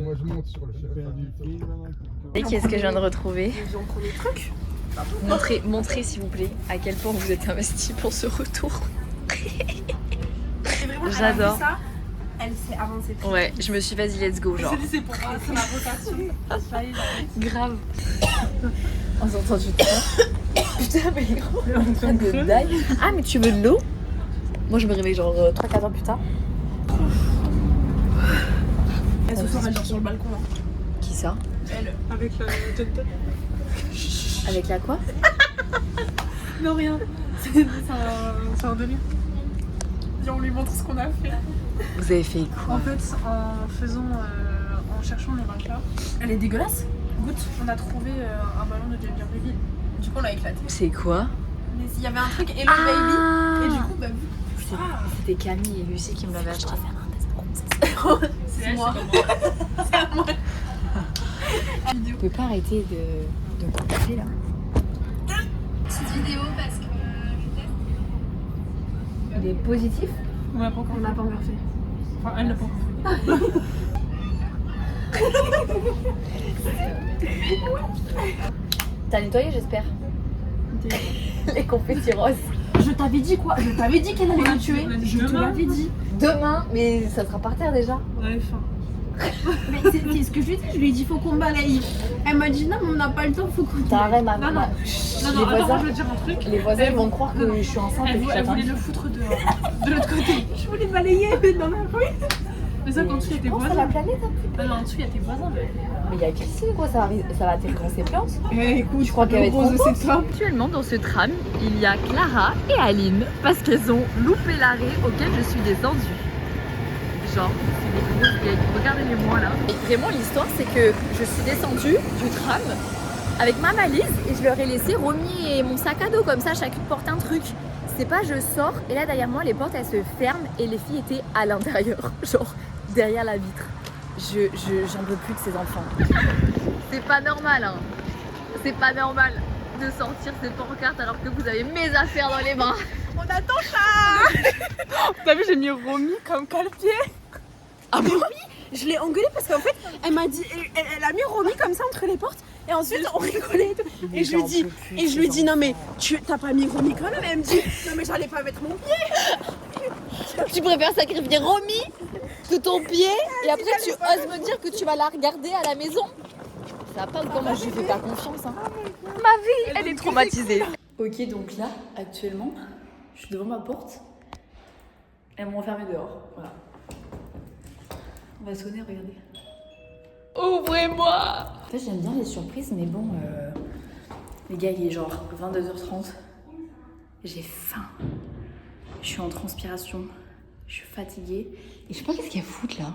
Moi je monte sur le chef. Et qu'est-ce que je viens de retrouver? Ils ont pris des trucs. Montrez s'il vous plaît à quel point vous êtes investi pour ce retour. J'adore. Elle s'est avancée. Ouais, je me suis vas-y let's go genre. C'est pour moi, c'est ma vocation. Grave. On s'entend du temps. Putain mais gros, on est en train de die. Ah mais tu veux de l'eau? Moi je me réveille genre 3-4 heures plus tard. Et ce soir elle dort sur le balcon. Qui ça? Elle, avec la tête. Avec la quoi? Non rien. C'est un délire. Et on lui montre ce qu'on a fait. Vous avez fait quoi? En fait, en cherchant le rachat, elle est dégueulasse. Goûte, on a trouvé un ballon de Ginger Baby. Du coup, on l'a éclaté. C'est quoi? Mais il y avait un truc Hello Baby. Et du coup, bah vu. C'était Camille et Lucie qui me l'avaient acheté. C'est moi. C'est à moi. Vous pouvez pas arrêter de couper là? Petite vidéo parce que le test. Il est positif? On l'a pas encore fait. Enfin, elle l'a pas encore fait. T'as nettoyé j'espère? Les confettis roses. Je t'avais dit quoi? Je t'avais dit qu'elle allait me tuer. Je te l'avais dit. Demain, mais ça sera par terre déjà. Ouais, mais c'est ce que je lui ai dit. Je lui ai dit faut qu'on balaye. Elle m'a dit non, mais on n'a pas le temps, faut qu'on. T'arrêtes ma Non, maman. attends, moi, je veux dire un truc. Les voisins vont croire que je suis enceinte. Elle voulait le foutre dehors. De l'autre côté. Je voulais balayer dans la rue. Mais ça, quand tu y a tes Pense à voisins. la planète un peu. Ah non, en dessous, il y a tes voisins. Mais il y a Christine quoi, ça va atterrir dans ses plantes. Écoute, Je crois qu'elle va être contente. c'est toi. Actuellement dans ce tram, il y a Clara et Aline parce qu'elles ont loupé l'arrêt auquel je suis descendue. Genre, c'est des grosses vieilles. Regardez-les-moi là. Et vraiment l'histoire c'est que je suis descendue du tram avec ma valise et je leur ai laissé Romy et mon sac à dos comme ça chacune porte un truc. C'est pas je sors et là derrière moi les portes elles se ferment et les filles étaient à l'intérieur, genre derrière la vitre. J'en peux plus de ces enfants. C'est pas normal hein. C'est pas normal de sortir ces pancartes alors que vous avez mes affaires dans les bras. On attend ça. T'as vu, j'ai mis Romy comme cale-pied. Ah bon? Je l'ai engueulée parce qu'en fait, elle m'a dit, elle a mis Romy comme ça entre les portes. Et ensuite, on rigolait et tout. Et je lui dis, non mais t'as pas mis Romy quand même. Elle me dit, non mais j'allais pas mettre mon pied. Tu préfères sacrifier Romy que ton pied et après tu oses me dire que tu vas la regarder à la maison? Ça va pas ou quoi? Moi je lui fais pas confiance hein. Ma vie elle est traumatisée. Ok donc là actuellement je suis devant ma porte. Elles m'ont enfermée dehors. Voilà. On va sonner, regardez. Ouvrez-moi! En fait j'aime bien les surprises mais bon les gars il est genre 22h30. J'ai faim. Je suis en transpiration. Je suis fatiguée. Et je sais pas qu'est-ce qu'elles foutent là.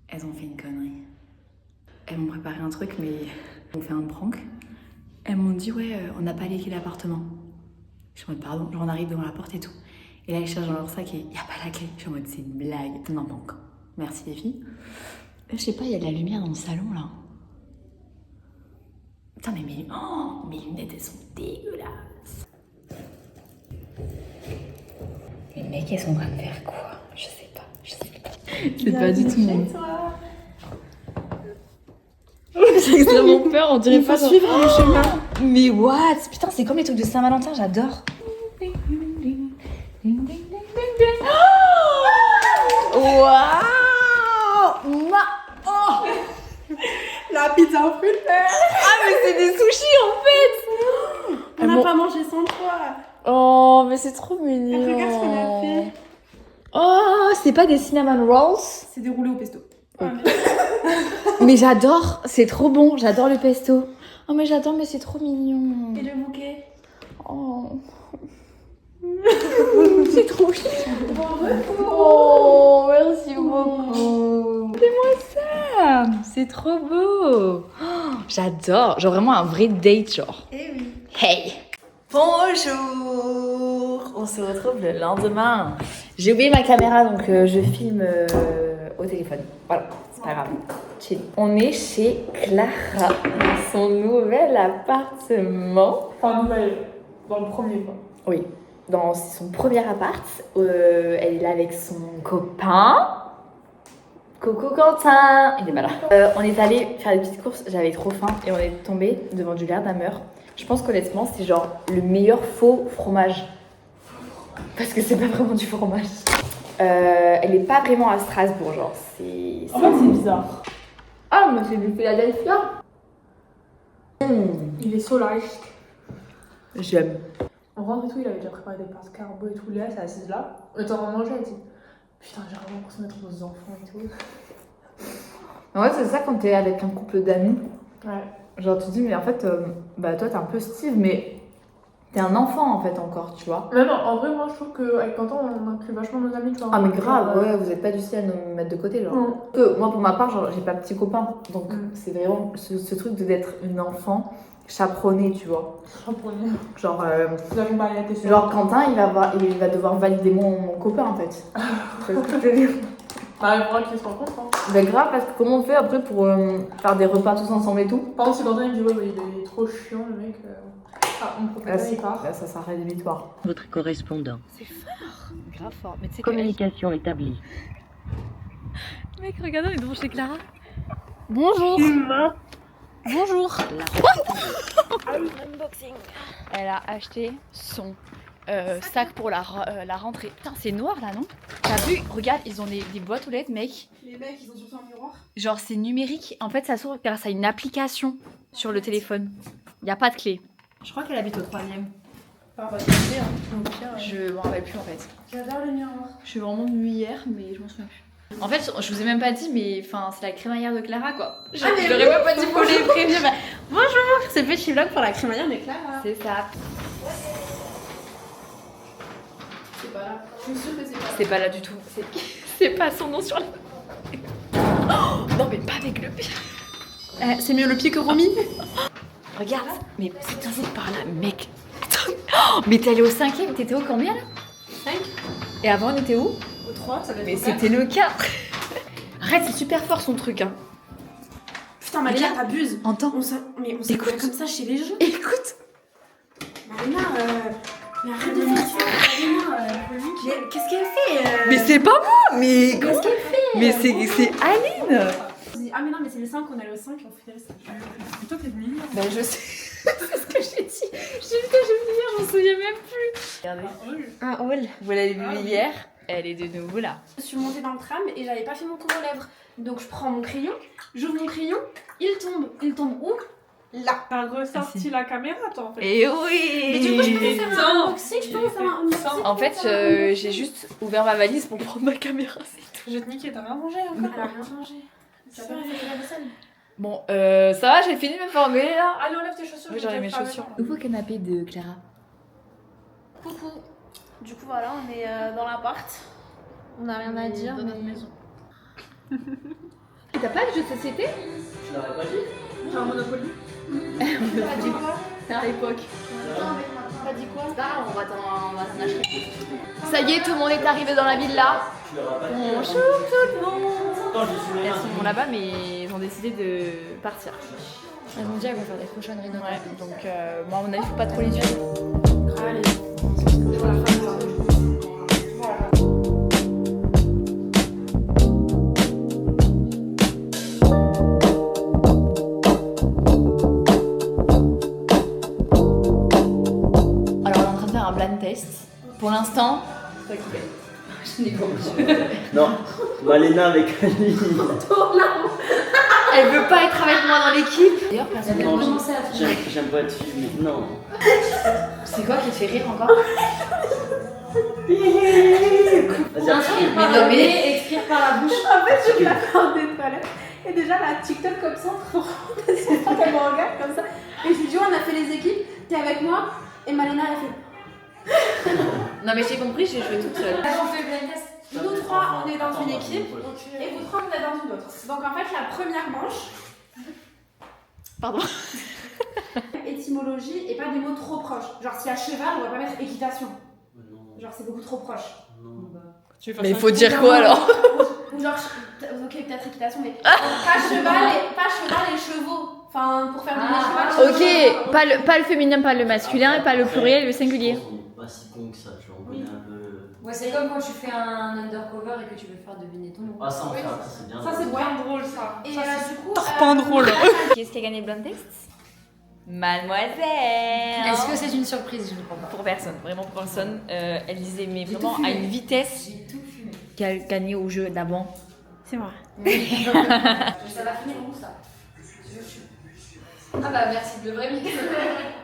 Elles ont fait une connerie. Elles m'ont préparé un truc mais elles m'ont fait un prank. Elles m'ont dit ouais on n'a pas les clés de l'appartement. Je suis en mode pardon, genre on arrive devant la porte et tout. Et là ils cherchent dans leur sac et il n'y a pas la clé. Je suis en mode c'est une blague. Non pas encore. Merci les filles. Je sais pas, il y a de la lumière dans le salon là. Putain mais mes lunettes elles sont dégueulasses. Les mecs elles sont en train de faire quoi? Je sais pas. C'est pas du tout mon. J'ai extrêmement peur, on dirait pas suivre le chemin. Mais what? Putain, c'est comme les trucs de Saint-Valentin, j'adore. Waouh! Oh! La pizza aux fruits de mer. Ah mais c'est des sushis en fait! On n'a pas mangé sans toi. Oh mais c'est trop mignon. Regarde ce qu'on a fait. Oh c'est pas des cinnamon rolls? C'est déroulé au pesto. Mais j'adore, c'est trop bon, j'adore le pesto. Oh mais j'adore mais c'est trop mignon. Et le bouquet. Oh. C'est trop chou. Oh merci beaucoup. Fais-moi ça. C'est trop beau. Oh, j'adore, genre vraiment un vrai date genre. Eh oui. Hey. Bonjour. On se retrouve le lendemain. J'ai oublié ma caméra donc je filme au téléphone. Voilà, c'est pas grave. Chill. On est chez Clara dans son nouvel appartement. Enfin, nouvelle. Dans le premier, quoi. Oui, dans son premier appart. Elle est là avec son copain. Coucou Quentin. Il est pas là. On est allé faire des petites courses, j'avais trop faim et on est tombé devant du Gardammer. Je pense qu'honnêtement c'est genre le meilleur faux fromage. Parce que c'est pas vraiment du fromage. Elle est pas vraiment à Strasbourg, genre c'est bizarre. Ah mais c'est du Philadelphia. Il est solariste. J'aime. On rentre et tout, il avait déjà préparé des pâtes carbo et tout. Léa s'est assise là. On était en train de manger, elle dit putain, j'ai vraiment pour se mettre aux enfants et tout. En fait, c'est ça quand t'es avec un couple d'amis. Ouais. Genre, tu te dis, mais en fait, bah toi t'es un peu Steve, mais t'es un enfant en fait encore, tu vois. Mais non, en vrai, moi je trouve qu'avec Quentin, on inclut vachement nos amis, tu vois. Ah, mais grave, ouais, vous êtes pas du style à nous mettre de côté, genre. Non. Que moi, pour ma part, genre, j'ai pas de petit copain. Donc, c'est vraiment ce truc d'être une enfant chaperonnée, tu vois. Chaperonnée. Genre, Vous avez marié à tes soeurs. genre Quentin, il va devoir valider mon copain en fait. Tu vois ce que je veux dire? Bah, il faudra qu'ils se rencontrent. Hein. Mais grave, parce que comment on fait après pour faire des repas tous ensemble et tout? Par contre, si Quentin il dit ouais, il est trop chiant le mec. Ah, mon propriétaire il part. Là, ça sera rédhibitoire. Votre correspondant. C'est fort. Grave fort. Mais tu sais Communication établie. Mec, regarde, on est devant chez Clara. Bonjour. Bonjour. Unboxing. Elle a acheté son sac pour la rentrée. Putain, c'est noir là, non? T'as vu? Regarde, ils ont des boîtes aux lettres, mec. Les mecs, ils ont surtout un miroir. Genre, c'est numérique. En fait, ça s'ouvre grâce à une application sur le téléphone. Y a pas de clé. Je crois qu'elle habite au 3e. Enfin, bah, c'est bien, hein. Je m'en rappelle plus en fait. J'adore le miroir. Je suis vraiment venue hier, mais je m'en souviens plus. En fait, je vous ai même pas dit, mais enfin, c'est la crémaillère de Clara quoi. Je l'aurais même pas dit pour les prévenir. Mais... Bonjour, c'est petit vlog pour la crémaillère de Clara. C'est ça. C'est pas là. Je suis sûre que c'est pas là. C'est pas là du tout. C'est pas son nom sur la. Oh, non, mais pas avec le pied. C'est mieux le pied que Romy. Regarde, mais c'est par là, mec. Oh, mais t'es allée au 5e, t'étais au combien là? 5. Et avant, on était où? Au 3, ça va être Mais au 4. c'était le 4. Arrête, c'est super fort son truc, hein. Putain, Malina, t'abuses. Entends. On s'est Écoute. comme ça chez les gens. Écoute. Malina, mais arrête de faire ça. Malina, qu'est-ce qu'elle fait Mais c'est pas moi, mais Qu'est-ce qu'elle fait Mais c'est Aline. Ah mais non, mais c'est le 5, on allait au 5 et on fait le 5. C'est toi qui es venue. Ben je sais. C'est ce que j'ai dit. J'ai dit que j'ai venu hier, j'en souviens même plus. Regardez. Un hall. Vous l'avez vu hier, elle est de nouveau là. Je suis montée dans le tram et j'avais pas fait mon tour aux lèvres. Donc je prends mon crayon, j'ouvre mon crayon, il tombe. Il tombe où? Là. T'as ressorti si. la caméra, toi, en fait. Et oui. Mais du coup, je peux faire un unboxing, je peux faire un unboxing. En fait, j'ai juste ouvert ma valise pour prendre ma caméra, c'est tout. Je vais te niquer, t'as rien mangé encore. Elle a rien mangé. Tu as pas fait la vaisselle? Bon, ça va, j'ai fini de me faire engueuler là. Allez, enlève tes chaussures. Oui, j'enlève mes chaussures. Nouveau canapé de Clara. Coucou. Du coup, voilà, on est dans l'appart. On n'a rien à dire. Dans notre mais- maison. T'as pas de jeu de société? Tu l'aurais pas dit? J'ai un Monopoly. T'as dit quoi? C'est à l'époque. T'as dit quoi? On va t'en acheter. Ça y est, tout le monde est arrivé dans la villa. Tu l'auras pas dit. Bonjour tout le monde. Attends, je suis Elles sont là-bas, mais ils ont décidé de partir. Elles ont dit qu'elles vont faire des cochonneries. Ouais, donc moi, à mon avis, faut pas trop les suivre. Allez. Alors, on est en train de faire un blind test. Pour l'instant, c'est toi qui gagne. Je n'ai pas envie. Non, Malena avec Ali. Elle veut pas être avec moi dans l'équipe. D'ailleurs, personne n'a Non, commencé à faire. j'aime pas être filmé. Non. C'est quoi qui te fait rire encore? Vas-y, après. Mais non, mais expire par la bouche. En fait, je suis la corde des toilettes. Et déjà, la TikTok comme ça, c'est pas qu'elle me regarde comme ça. Et je lui dis, on a fait les équipes, t'es avec moi? Et Malena, elle fait. Non, mais j'ai compris, j'ai joué toute seule. On fait le blind test. Nous trois, on est dans une équipe. Et vous trois, vous êtes dans une autre. Donc en fait, la première manche. Pardon. Étymologie et pas des mots trop proches. Genre, si à cheval, on va pas mettre équitation. Non, Genre, c'est beaucoup trop proche. non. Mais il faut dire quoi alors? Ou genre, ok, peut-être équitation, mais pas cheval et chevaux. Enfin, pour faire du cheval. Ok, pas le féminin, pas le masculin, et pas le pluriel, le singulier. On est pas si con que ça, tu Ouais, c'est comme quand tu fais un undercover et que tu veux faire deviner ton nom. Ah, ça, on fait, ça, c'est bien. Ça, c'est bien drôle, ça. Et Ça, du coup. Pas drôle. Qui est-ce qui a gagné le blind test? Mademoiselle. Est-ce que c'est une surprise? Je ne crois pas. Pour personne, vraiment pour personne. Elle disait, mais vraiment à une vitesse J'ai tout fumé. qui a gagné au jeu d'avant. C'est vrai. Ça va finir où ça? Ah bah merci de le vrai micro.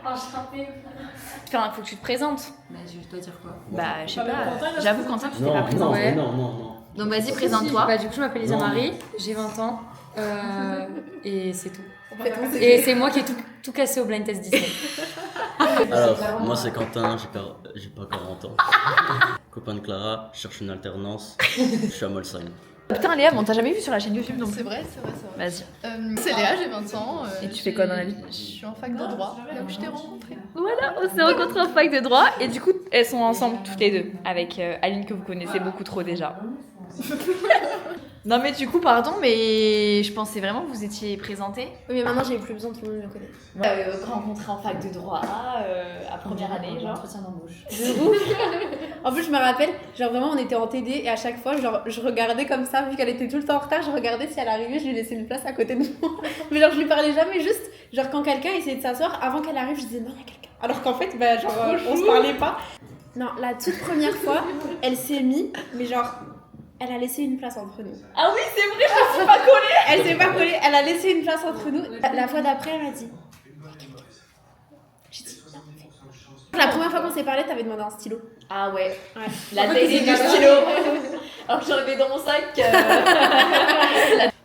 Enchantée. Enfin, faut que tu te présentes. Bah je dois dire quoi? Bah, je sais Ah, mais pas. Quentin, il a J'avoue, se Quentin, tu t'es Non, pas non, présenté. non. Donc, vas-y, présente-toi. Bah du coup je m'appelle Lisa Non. Marie, j'ai 20 ans. Et c'est tout. Et c'est moi qui ai tout cassé au blind test Disney. Alors, moi, c'est Quentin, j'ai pas 40 ans. Copain de Clara, je cherche une alternance. Je suis à Molsheim. Putain, Léa, on t'a jamais vu sur la chaîne YouTube donc. C'est vrai. Vas-y. C'est Léa, j'ai 20 ans. Et tu fais quoi dans la vie? Je suis en fac de droit, là où je t'ai rencontrée. Voilà, on s'est rencontrés en fac de droit et du coup, elles sont ensemble toutes les deux avec Aline que vous connaissez beaucoup trop déjà. Non mais du coup, pardon, mais je pensais vraiment que vous étiez présentés. Oui, mais maintenant, j'ai plus besoin, tout le monde me connaît. Rencontrés en fac de droit à première année, genre. Entretien d'embauche. En plus, je me rappelle, genre vraiment, on était en TD et à chaque fois, genre, je regardais comme ça, vu qu'elle était tout le temps en retard, je regardais si elle arrivait, je lui laissais une place à côté de moi. Mais genre, je lui parlais jamais, juste, genre, quand quelqu'un essayait de s'asseoir, avant qu'elle arrive, je disais non, il y a quelqu'un. Alors qu'en fait, bah, genre, on se parlait pas. Non, la toute première fois, elle s'est mise, mais genre, elle a laissé une place entre nous. Ah oui, c'est vrai, je me suis pas collée. Elle s'est pas collée, elle a laissé une place entre nous. La fois d'après, elle m'a dit. J'ai dit non. La première fois qu'on s'est parlé, t'avais demandé un stylo. Ah ouais, Ouais. la taille du stylo. Alors que j'en avais dans mon sac.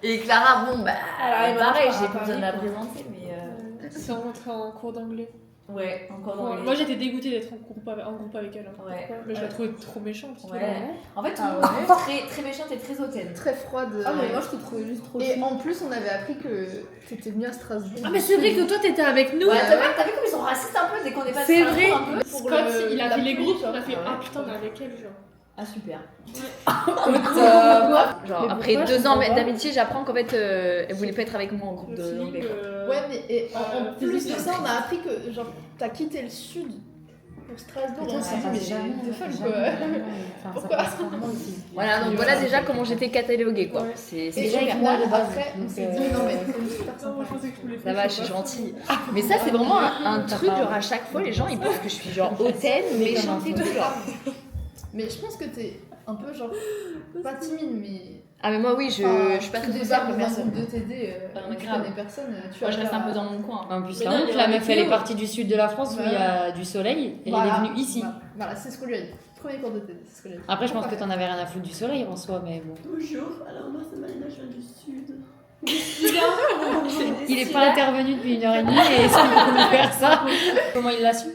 Et Clara, bon bah, Alors, pareil, elle j'ai m'a pas besoin de la parlé. présenter, mais C'est rentré en cours d'anglais. ouais, encore dans les... Moi, j'étais dégoûtée d'être en groupe avec elle. Hein. Ouais. Pourquoi Mais je la trouvais trop méchante. Ouais. En fait, tout Ah le monde ouais. est très méchante et très hautaine. Très froide. Ah, mais moi, je te trouvais juste trop Et chou. en plus, on avait appris que t'étais venue à Strasbourg. Ah, mais c'est vrai que toi, t'étais avec nous. Ouais, t'as vu comme ils sont racistes un peu dès qu'on est pas C'est vrai. un peu. Pour Scott, le- il a la fait les pluie, groupes, genre. on a fait Ouais. ah putain, on est avec elle, genre. Ah super. Pourquoi Genre Mais après pourquoi, 2 je ans comprends pas. d'amitié, j'apprends qu'en fait elle voulait pas être avec moi en groupe Le d'anglais. feeling, Ouais, mais et en Euh, plus de ça, on a appris que genre t'as quitté le sud pour Strasbourg. Putain, On ça s'est dit, mais passe jamais. t'es folle Jamais, quoi. jamais. Enfin, ça Pourquoi passe rarement ici. Voilà, donc voilà déjà comment j'étais cataloguée quoi. Ouais. C'est Et déjà avec au moi, final, de base. après, on Donc, s'est dit, non mais c'est une super Non, moi, sympa. je pensais que je voulais ça va, je suis gentille. Mais ça c'est vraiment un truc genre à chaque fois les gens ils pensent que je suis genre hautaine, méchante et tout genre. Mais je pense que t'es un peu genre pas timide, mais. Ah mais moi oui, je suis pas tu très débarques sociable dans un personne. groupe de TD, tu grave. connais personne. Tu Moi je vas reste un pas- peu dans mon coin. En plus, Mais la non, honte, il y la a meuf, elle est Théo. partie du sud de la France où il y a du soleil et Voilà. elle est venue ici. Voilà, c'est ce qu'on lui a dit. Premier cours de TD, c'est ce qu'on lui a dit. Après, je pense que t'en avais rien à foutre du soleil en soi, mais bon. Bonjour, alors moi, c'est Malina, je viens du sud. Il est pas intervenu depuis 1h30 et est-ce qu'on peut nous faire ça? Comment il l'a su?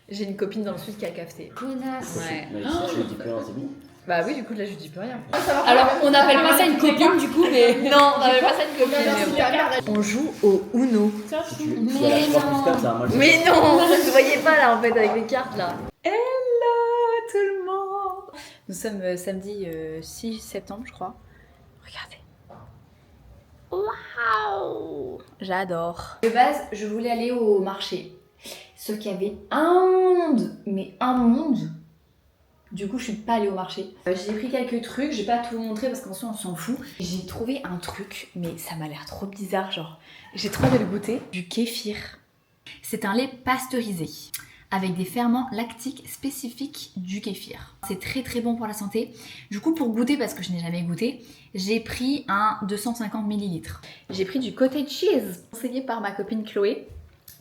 J'ai une copine dans le sud qui a cafeté. Connasse. Ouais. Mais ça, je dis pas, c'est bon. Bah oui, du coup là je dis plus rien. Alors, on n'appelle pas ça une copine du coup, mais. Non, on n'avait pas ça une copine. Merci, mais Camille. bon. On joue au Uno. Tiens, Si tu as la 3 plus 4, ça va mal. Mais non, vous ne voyez pas là en fait avec les cartes là. Hello tout le monde. Nous sommes samedi 6 septembre je crois. Regardez. Waouh. J'adore. De base, je voulais aller au marché. Sauf qu'il y avait un monde, mais un monde. Du coup, je suis pas allée au marché. J'ai pris quelques trucs, je vais pas tout vous montrer parce qu'en soi, on s'en fout. J'ai trouvé un truc, mais ça m'a l'air trop bizarre, genre. J'ai trop envie de le goûter. Du kéfir. C'est un lait pasteurisé avec des ferments lactiques spécifiques du kéfir. C'est très très bon pour la santé. Du coup, pour goûter, parce que je n'ai jamais goûté, j'ai pris un 250 ml. J'ai pris du cottage cheese, conseillé par ma copine Chloé,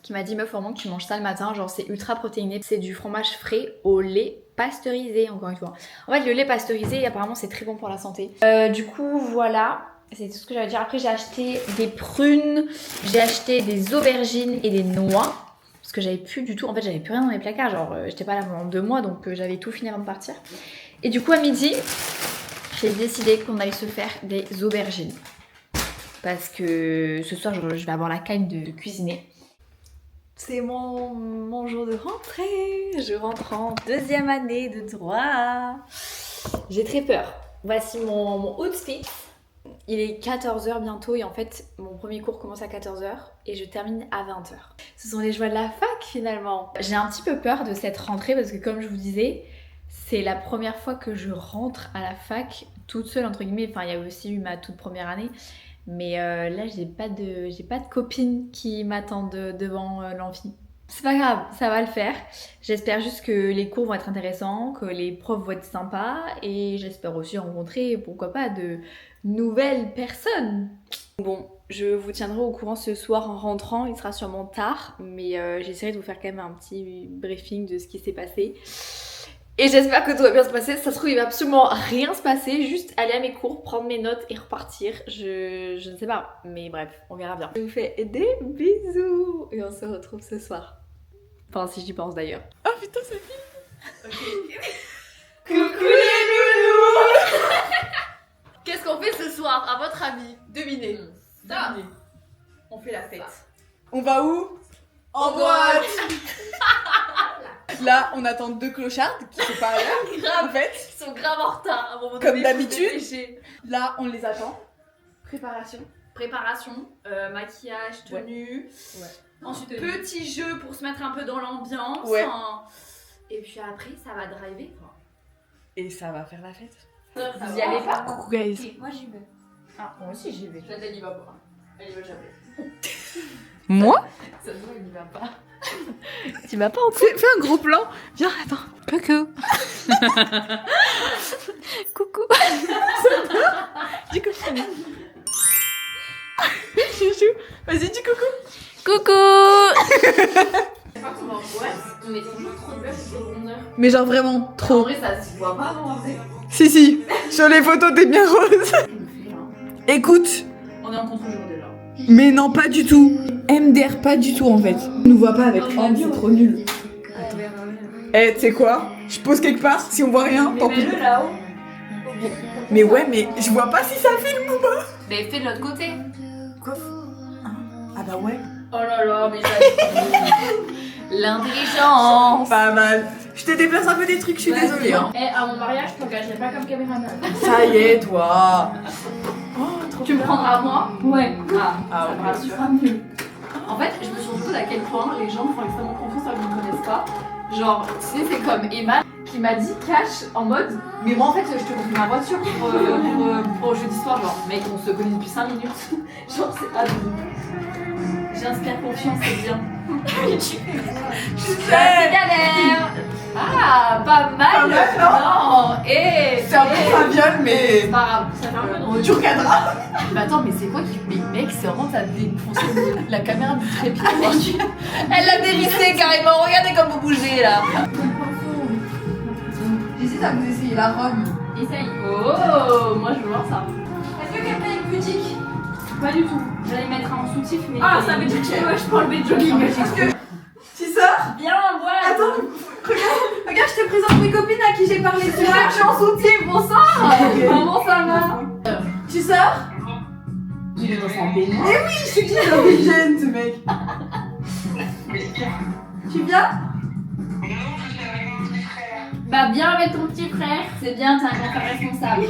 qui m'a dit meuf, vraiment que tu manges ça le matin, genre c'est ultra protéiné. C'est du fromage frais au lait pasteurisé, encore une fois. En fait, le lait pasteurisé, apparemment, c'est très bon pour la santé. Du coup, voilà. C'est tout ce que j'avais à dire. Après, j'ai acheté des prunes, j'ai acheté des aubergines et des noix. Parce que j'avais plus du tout, en fait, j'avais plus rien dans mes placards. Genre, j'étais pas là pendant 2 mois, donc j'avais tout fini avant de partir. Et du coup, à midi, j'ai décidé qu'on allait se faire des aubergines. Parce que ce soir, je vais avoir la canne de cuisiner. C'est mon jour de rentrée. Je rentre en 2e année de droit. J'ai très peur. Voici mon outfit. Il est 14h bientôt et en fait mon premier cours commence à 14h et je termine à 20h. Ce sont les joies de la fac finalement. J'ai un petit peu peur de cette rentrée parce que comme je vous disais, C'est la première fois que je rentre à la fac toute seule entre guillemets. Enfin, il y a aussi eu ma toute première année. Mais là, j'ai pas de copine qui m'attendent devant l'amphi. C'est pas grave, ça va le faire. J'espère juste que les cours vont être intéressants, que les profs vont être sympas et j'espère aussi rencontrer, pourquoi pas, de nouvelles personnes. Bon, je vous tiendrai au courant ce soir en rentrant, il sera sûrement tard, mais j'essaierai de vous faire quand même un petit briefing de ce qui s'est passé. Et j'espère que tout va bien se passer. Ça se trouve, il va absolument rien se passer. Juste aller à mes cours, prendre mes notes et repartir. Je ne sais pas. Mais bref, on verra bien. Je vous fais des bisous. Et on se retrouve ce soir. Enfin, si j'y pense d'ailleurs. Oh putain, ça filme. Ok. Coucou les loulous. Qu'est-ce qu'on fait ce soir, à votre avis? Devinez. Devinez. On fait la fête. On va où? En boîte. Là, on attend 2 clochards qui sont pas à l'heure. Grave. En fait, Ils sont grave en retard. À un moment Comme donné, d'habitude. faut se dépêcher. là, on les attend. Préparation. Préparation, maquillage, tenue. Ouais. Ensuite, petit jeu pour se mettre un peu dans l'ambiance. Ouais. Hein. Et puis après, ça va driver quoi. Et ça va faire la fête. Vous y allez pas? Coucou guys. Ok, moi j'y vais. Ah, moi aussi j'y vais. Elle y va pas. Elle y va jamais. Moi? Ça se voit, il n'y va pas. Tu vas pas en Fais un gros plan. Viens, attends. Coucou. Coucou. Dis coucou. Chouchou. Vas-y, dis coucou. coucou. C'est pas qu'on va en boîte, on met toujours trop de blush et de rondeur. Mais genre vraiment, En trop. vrai, ça se voit pas en vrai. Si. Sur les photos, t'es bien rose. Écoute. On est en contre-jour déjà. Mais non, pas du tout. MDR, pas du tout en fait. On nous voit pas avec M, c'est trop nul. Eh, tu sais quoi? Je pose quelque part, si on voit rien, tant pis. Mets-le là-haut. Mais ouais, mais je vois pas si ça filme ou pas. Mais fais de l'autre côté. Quoi? Ah bah ouais. Oh là là, mais l'intelligence. Pas mal. Je te déplace un peu des trucs, je suis désolée. Hein. Eh, à mon mariage, je t'engagerai pas comme caméraman. Ça y est, toi. Tu me prendras moi? Ouais. Ah, Ah, ça me ouais. rassurera mieux. En fait, je me suis rendu compte à quel point les gens me font extrêmement confiance alors qu'ils ne me connaissent pas. Genre, tu sais, c'est comme Emma qui m'a dit cash en mode. Mais moi, en fait, je te confie ma voiture pour jeudi soir. Genre, mec, on se connaît depuis 5 minutes. Genre, c'est adorable. J'inspire confiance, c'est bien. C'est galère. Ah, pas mal. Non, et. C'est un peu Fabienne, C'est mais. pas grave, ça fait un peu drôle. Tu regarderas. Mais attends, mais c'est quoi qui. Mais mec, c'est vraiment t'as défoncé la caméra du trépied. Elle l'a dévissé carrément, regardez comme vous bougez là. J'hésite à vous essayer la robe. Essaye. Oh, moi je veux voir ça. Est-ce que quelqu'un est boutique? Pas du tout. J'allais mettre un soutif, mais. Ah, ça veut dire que je peux enlever le jogging. Tu sors? Viens, voilà. Attends, regarde, je te présente mes copines à qui j'ai parlé ce soir. Je suis en soutif, bonsoir. Comment ça va? Tu sors? Il est dans son baignoire. Eh oui, je te dis, il est obligé, ce mec. Tu viens? Bah, viens avec ton petit frère. C'est bien, t'es un grand frère responsable.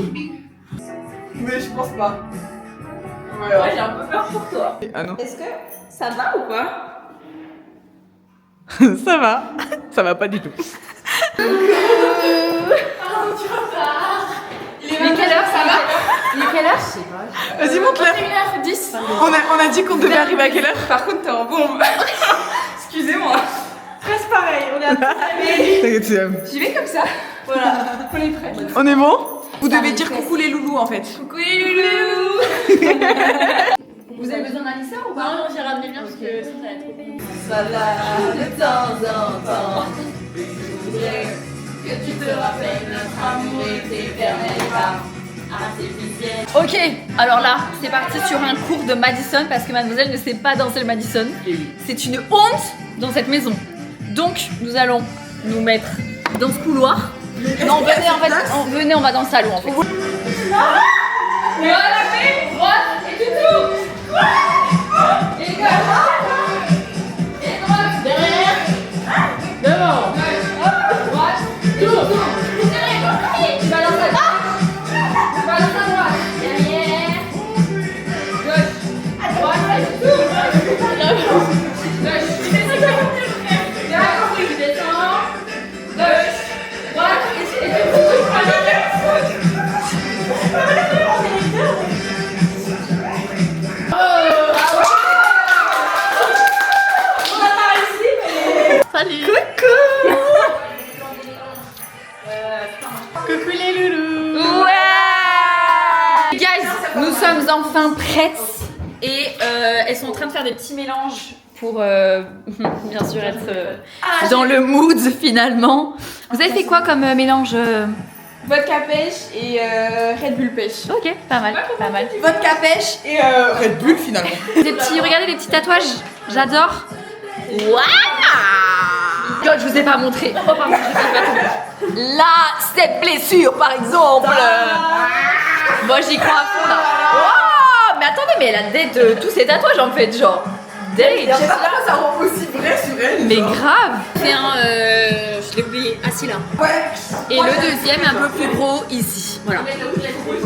Mais je pense pas. Ouais, j'ai un peu peur pour toi. Ah non. Est-ce que ça va ou pas? Ça va. Ça va pas du tout. Il est quelle heure ça va? Il est quelle heure? Je sais pas. Vas-y, monte l'heure. 1h10. On a dit qu'on devait arriver à quelle heure? Par contre, t'es en bombe. Excusez-moi. Presque pareil, on est à T'inquiète, J'y vais comme ça. Voilà, on est prêts. on est bon? Vous devez dire coucou les loulous en fait. Coucou les loulous. Vous avez besoin d'un lisseur ou pas? Non, j'ai ramené bien parce que sinon ça va être trop cool. Voilà, de temps en temps, je voudrais que tu te rappelles notre amour est éternel par artificiel. Ok, alors là, c'est parti sur un cours de Madison parce que mademoiselle ne sait pas danser le Madison. C'est une honte dans cette maison. Donc, nous allons nous mettre dans ce couloir. Non, venez en fait, venez, on va dans le salon en fait. Voilà, mais droite et tu tournes. Et gauche. Et droite. Derrière. Devant. Droite. Tourne. Tu balances à droite. Tu balances à droite. Derrière. Gauche. Droite. Tourne. Gauche. Tu fais ça. Tu as compris. Tu descends. Gauche. Droite. Et tu Salut. Coucou les loulous. Ouais. Guys, nous sommes enfin prêtes et elles sont en train de faire des petits mélanges pour bien sûr être dans le mood finalement. Vous avez fait quoi comme mélange Vodka pêche et Red Bull pêche. Ok, pas mal, pas mal. Vodka pêche et Red Bull finalement. Des petits, regardez les petits tatouages, j'adore. Waouh! God, je vous ai pas montré. Oh pardon, je vais pas tomber. Là, cette blessure par exemple. Moi j'y crois à fond là. Wow, mais attendez, mais elle a date tous ces tatouages en fait, genre. Date. Je sais pas pourquoi ça rend aussi vrai sur elle. Mais grave. C'est un, je l'ai oublié, assis là. Ouais. Et le deuxième un peu plus gros ici. Voilà.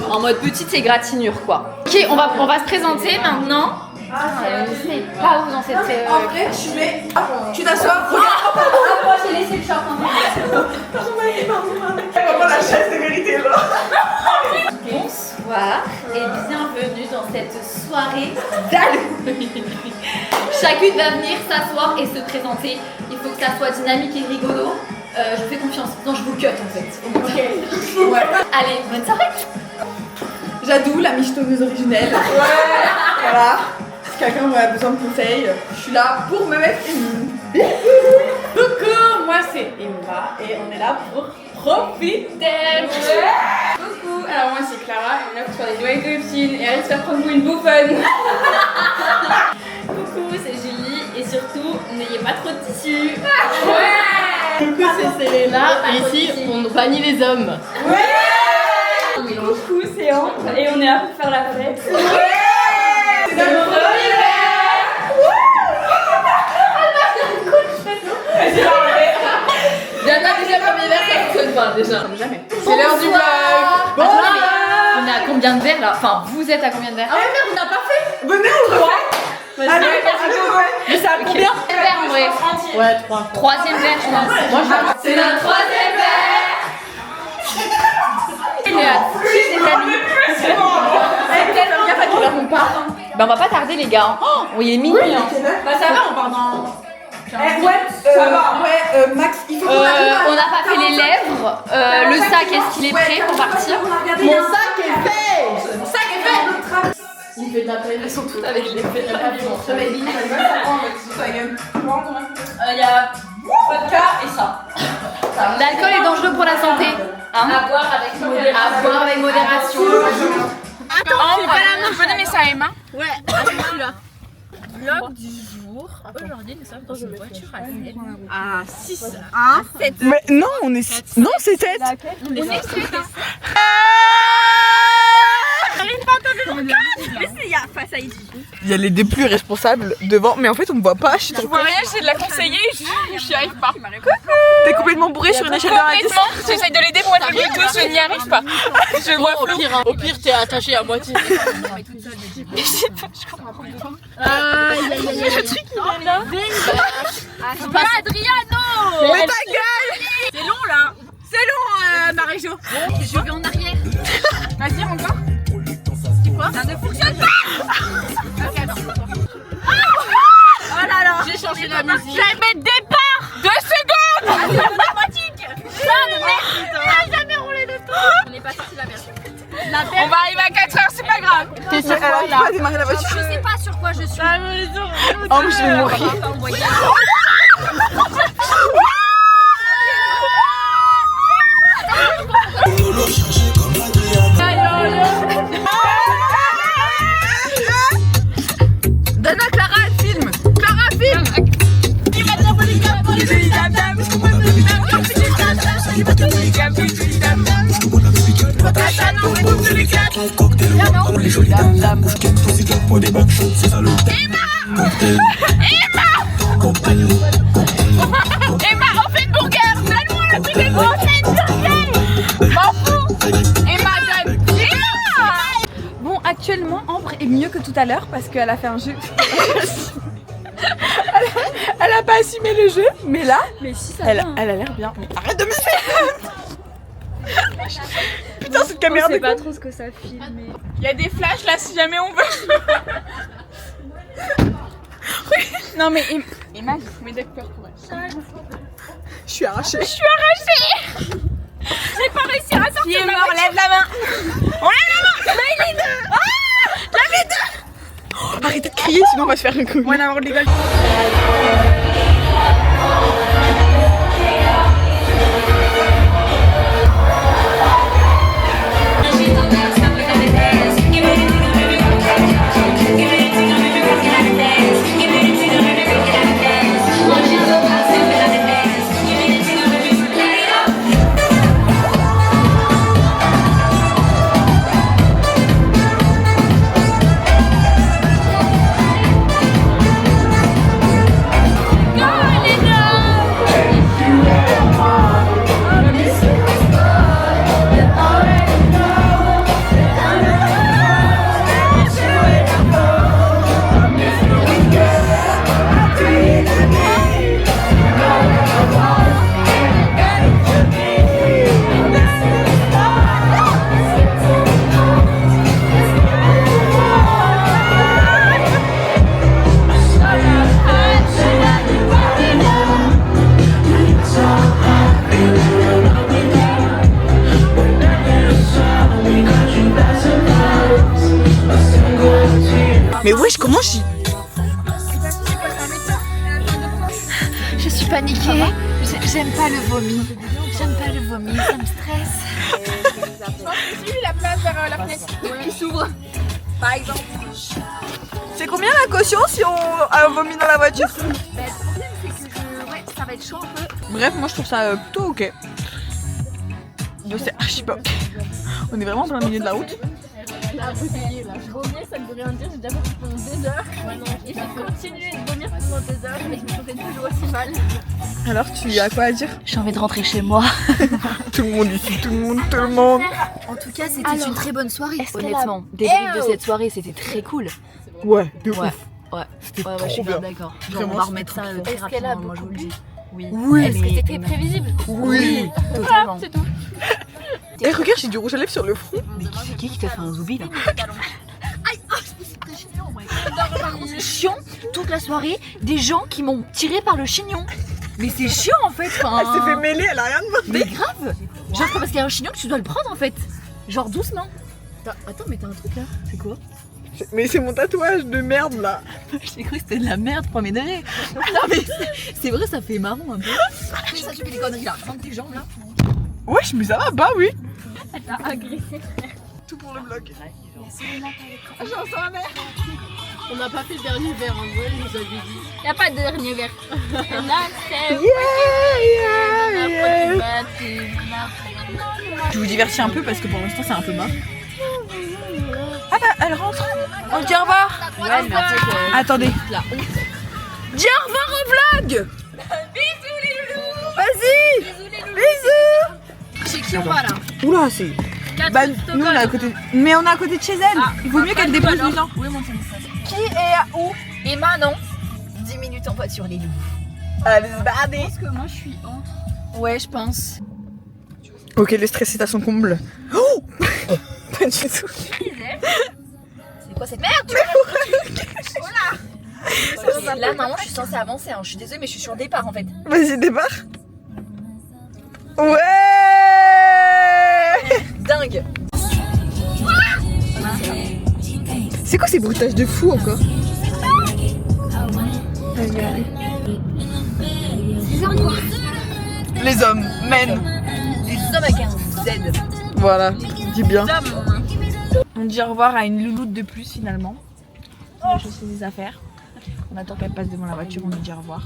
En mode petite égratignure quoi. Ok, on va se présenter maintenant. Je sais pas où dans cette. En vrai, tu mets. Tu t'assois. Moi j'ai laissé le short en Comment la chaise de vérité là. Bonsoir et bienvenue dans cette soirée d'Halloween. Chacune va venir s'asseoir et se présenter. Il faut que ça soit dynamique et rigolo. Je vous fais confiance. Non, je vous cut en fait. Ok. Ouais. Allez, bonne soirée. Jadou, la michetonneuse originelle. Ouais. Voilà. Si quelqu'un a besoin de conseils, je suis là pour me mettre une. Coucou, moi c'est Emma et on est là pour profiter. Coucou, alors moi c'est Clara et on est là pour faire des doigts avec copines et allez se faire prendre pour une bouffonne. Coucou, c'est Julie et surtout n'ayez pas trop de tissu. Coucou, c'est Selena et ici on bannit les hommes. Coucou, c'est Anne et on est là pour faire la fête. C'est notre premier Diana, déjà premier verre, ça fonctionne pas déjà. Jamais. C'est l'heure du vlog. Bonsoir. On est à combien de verres là? Enfin, vous êtes à combien de verres? Ah ouais, merde, on n'a pas fait. Venez, on le refait. Allez, mais c'est à combien? Quel verre en vrai? Ouais, 3. Troisième verre, je pense. Moi, c'est notre troisième verre. Ben on va pas tarder les gars. Oh, il est minuit. Hein. Bah ça va, on part dans. Ça va. Ouais, Max, il faut qu'on arrive à. On n'a pas fait les lèvres. Le sac, est-ce qu'il est prêt pour partir? Mon sac est fait. Mon sac est fait. Il fait de la peine. Elles sont toutes avec les lèvres. Il y a vodka et ça. L'alcool est dangereux pour la santé. Hein? À boire avec modération. À boire avec modération. Attends, je peux donner ça à Emma? Vlog du jour. Aujourd'hui, nous sommes dans une voiture à 7. Mais non, on est. Non, c'est 7. On est 7. Il y a les deux plus responsables devant, mais en fait on ne voit pas. Je Je vois rien, j'essaie de la conseiller, j'y arrive pas. T'es complètement bourré sur une échelle d'un à 10. Complètement, j'essaie de l'aider pour être le Bluetooth, je n'y arrive pas. Je vois flou. Au pire, t'es attaché à moitié. Adriano! Mais ta gueule! C'est long là! C'est long, Marie-Jo. Je vais en arrière. Vas-y, encore? Ça ne fonctionne pas. Oh là là! J'ai changé la musique. Je vais mettre départ! 2 secondes! Automatique! Jamais roulé de temps! On n'est pas sorti de la version. On va arriver à 4h, c'est pas grave! T'es sur quoi là? Tu peux démarrer la voiture? Je sais pas sur quoi je suis. Oh, je vais mourir. Dana, Clara, elle filme. Clara, filme. Emma, on fait une burger! Donne-moi le prix des burgers! On fait une burger! M'en fous! Emma, donne! Emma! Bon, actuellement, Ambre est mieux que tout à l'heure parce qu'elle a fait un jeu. Elle a pas assumé le jeu, mais là, elle a l'air bien. Mais arrête de me faire. Putain, cette caméra de pas trop ce que ça filme. Il y a des flashs là si jamais on veut. Non mais imagine, mes deux peurs pour elle. Je suis arrachée. J'ai pas réussi à sortir. Qui est mort, lève la main. On lève la main. Là il est deux. Ah, là les deux. Arrêtez de crier, sinon on va se faire un coup. Ouais, on rigole. Mais wesh, comment j'y... Je suis paniquée. J'aime pas le vomi. J'aime pas le vomi, ça me stresse. Suis la place vers la fenêtre qui s'ouvre. Par exemple. C'est combien la caution si on a vomi dans la voiture? Le problème, c'est que ça va être chaud un peu. Bref, moi je trouve ça plutôt ok. Bon, c'est archi pas ok. On est vraiment en plein milieu de la route. Vomir, ça ne veut rien dire, j'ai déjà fait pendant des heures. Et j'ai continué de vomir pendant des heures, mais je me sentais toujours aussi mal. Alors tu as quoi à dire? J'ai envie de rentrer chez moi. Tout le monde ici, tout le monde. En tout cas, c'était une très bonne soirée. Honnêtement, des de cette soirée, c'était très cool. Ouais, de Ouais. ouf. Ouais, C'était je trop suis bien. d'accord. Vraiment, On va c'était remettre ça trop très Est-ce qu'elle a rapidement, moi je vous le dis. Oui. Est-ce que c'était prévisible? Oui. Totalement. C'est tout. Et regarde, j'ai du rouge à lèvres sur le front. Mais c'est qui t'a fait un zoubi là? C'est chiant toute la soirée, des gens qui m'ont tiré par le chignon. Mais c'est chiant en fait. Elle s'est fait mêler, elle a rien demandé. Mais grave. Genre c'est parce qu'il y a un chignon que tu dois le prendre en fait. Genre doucement. Attends, mais t'as un truc là. C'est quoi? Mais c'est mon tatouage de merde là. J'ai cru que c'était de la merde, premier degré. Non mais c'est vrai, ça fait marrant un peu. Oui, ça tu fais des conneries là. Prends tes jambes là. Wesh, mais ça va pas, oui. T'as agressé. Tout pour le vlog. On n'a pas fait le dernier verre en vrai, il nous avait dit. Y'a pas de dernier verre. Là, c'est. Je vous divertis un peu parce que pour l'instant c'est un peu mort. Ah bah elle rentre. On dit au revoir. Ouais, mais en fait, Attendez. la honte. Dis au revoir au vlog. Bisous les loulous. Vas-y. Bisous. Chez qui on va là? Oula, c'est... Bah nous on est à côté... Mais on est à côté de chez elle. Il vaut mieux qu'elle dépose les gens. Oui, mon téléphone. Qui est à où? Et Manon. 10 minutes en voiture les loups. Allez se balader. Parce que moi je suis en. Ouais, je pense. Ok, le stress est à son comble. Oh. Pas du tout. C'est quoi cette merde? Là, normalement, je suis censée avancer. Hein. Je suis désolée, mais je suis sur le départ en fait. Vas-y, débarre. Ouais. Dingue. C'est quoi ces bruitages de fou encore? Les hommes, men. Les hommes avec un Z. Voilà, dis bien. On dit au revoir à une louloute de plus finalement. On a chaussé des affaires. On attend qu'elle passe devant la voiture, on lui dit au revoir.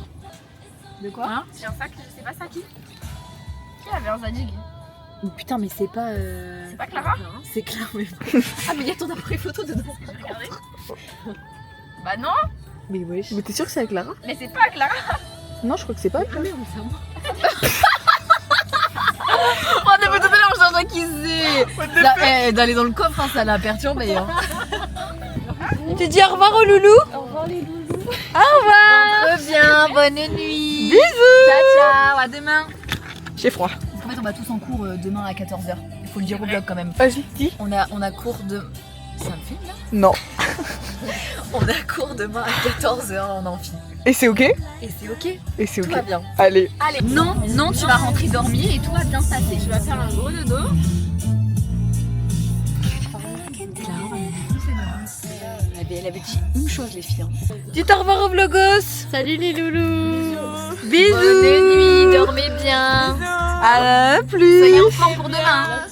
De quoi? Hein? J'ai un sac, je sais pas ça qui. Qui avait un Zadig? Oh, putain, mais c'est pas. C'est pas Clara? C'est clair, mais. Ah, mais il y a ton appareil photo dedans. Regardez. Bah non, Mais wesh. Mais t'es sûre que c'est avec Clara? mais c'est pas Clara. Non, je crois que c'est pas. Oh, depuis tout à l'heure, j'entends qui c'est. D'aller dans le coffre, hein, ça l'a perturbé. Hein. Tu dis au revoir au loulou? Au revoir les loulous. Reviens, bonne nuit. Bisous. Ciao, ciao, à demain. J'ai froid. Parce qu'en fait, on va tous en cours demain à 14h. Il faut le dire au blog quand même. Vas-y, dis. On a cours de. C'est un film là? Non. On a cours demain à 14h en amphi. Et c'est ok? Et c'est ok, Et c'est tout ok. va bien. Allez. Allez, non, tu vas rentrer dormir et tout va bien se passer. Tu vas faire un gros dodo. Elle avait dit une chose les filles. Dites au revoir aux vlogos. Salut les loulous. Bisous. Bonne nuit, dormez bien. À plus. Soyez en forme pour demain.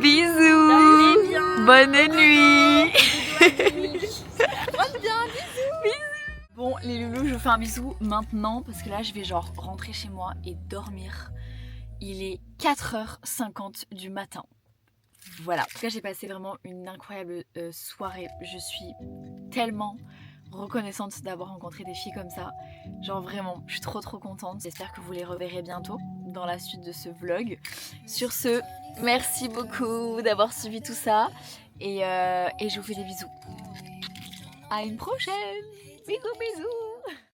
Bisous. Bonne nuit. Bon les loulous, je vous fais un bisou maintenant parce que là je vais genre rentrer chez moi et dormir. Il est 4h50 du matin. Voilà, en tout cas j'ai passé vraiment une incroyable soirée. Je suis tellement reconnaissante d'avoir rencontré des filles comme ça. Genre vraiment, je suis trop contente. J'espère que vous les reverrez bientôt dans la suite de ce vlog. Sur ce, merci beaucoup d'avoir suivi tout ça. Et je vous fais des bisous. À une prochaine. Bisous bisous.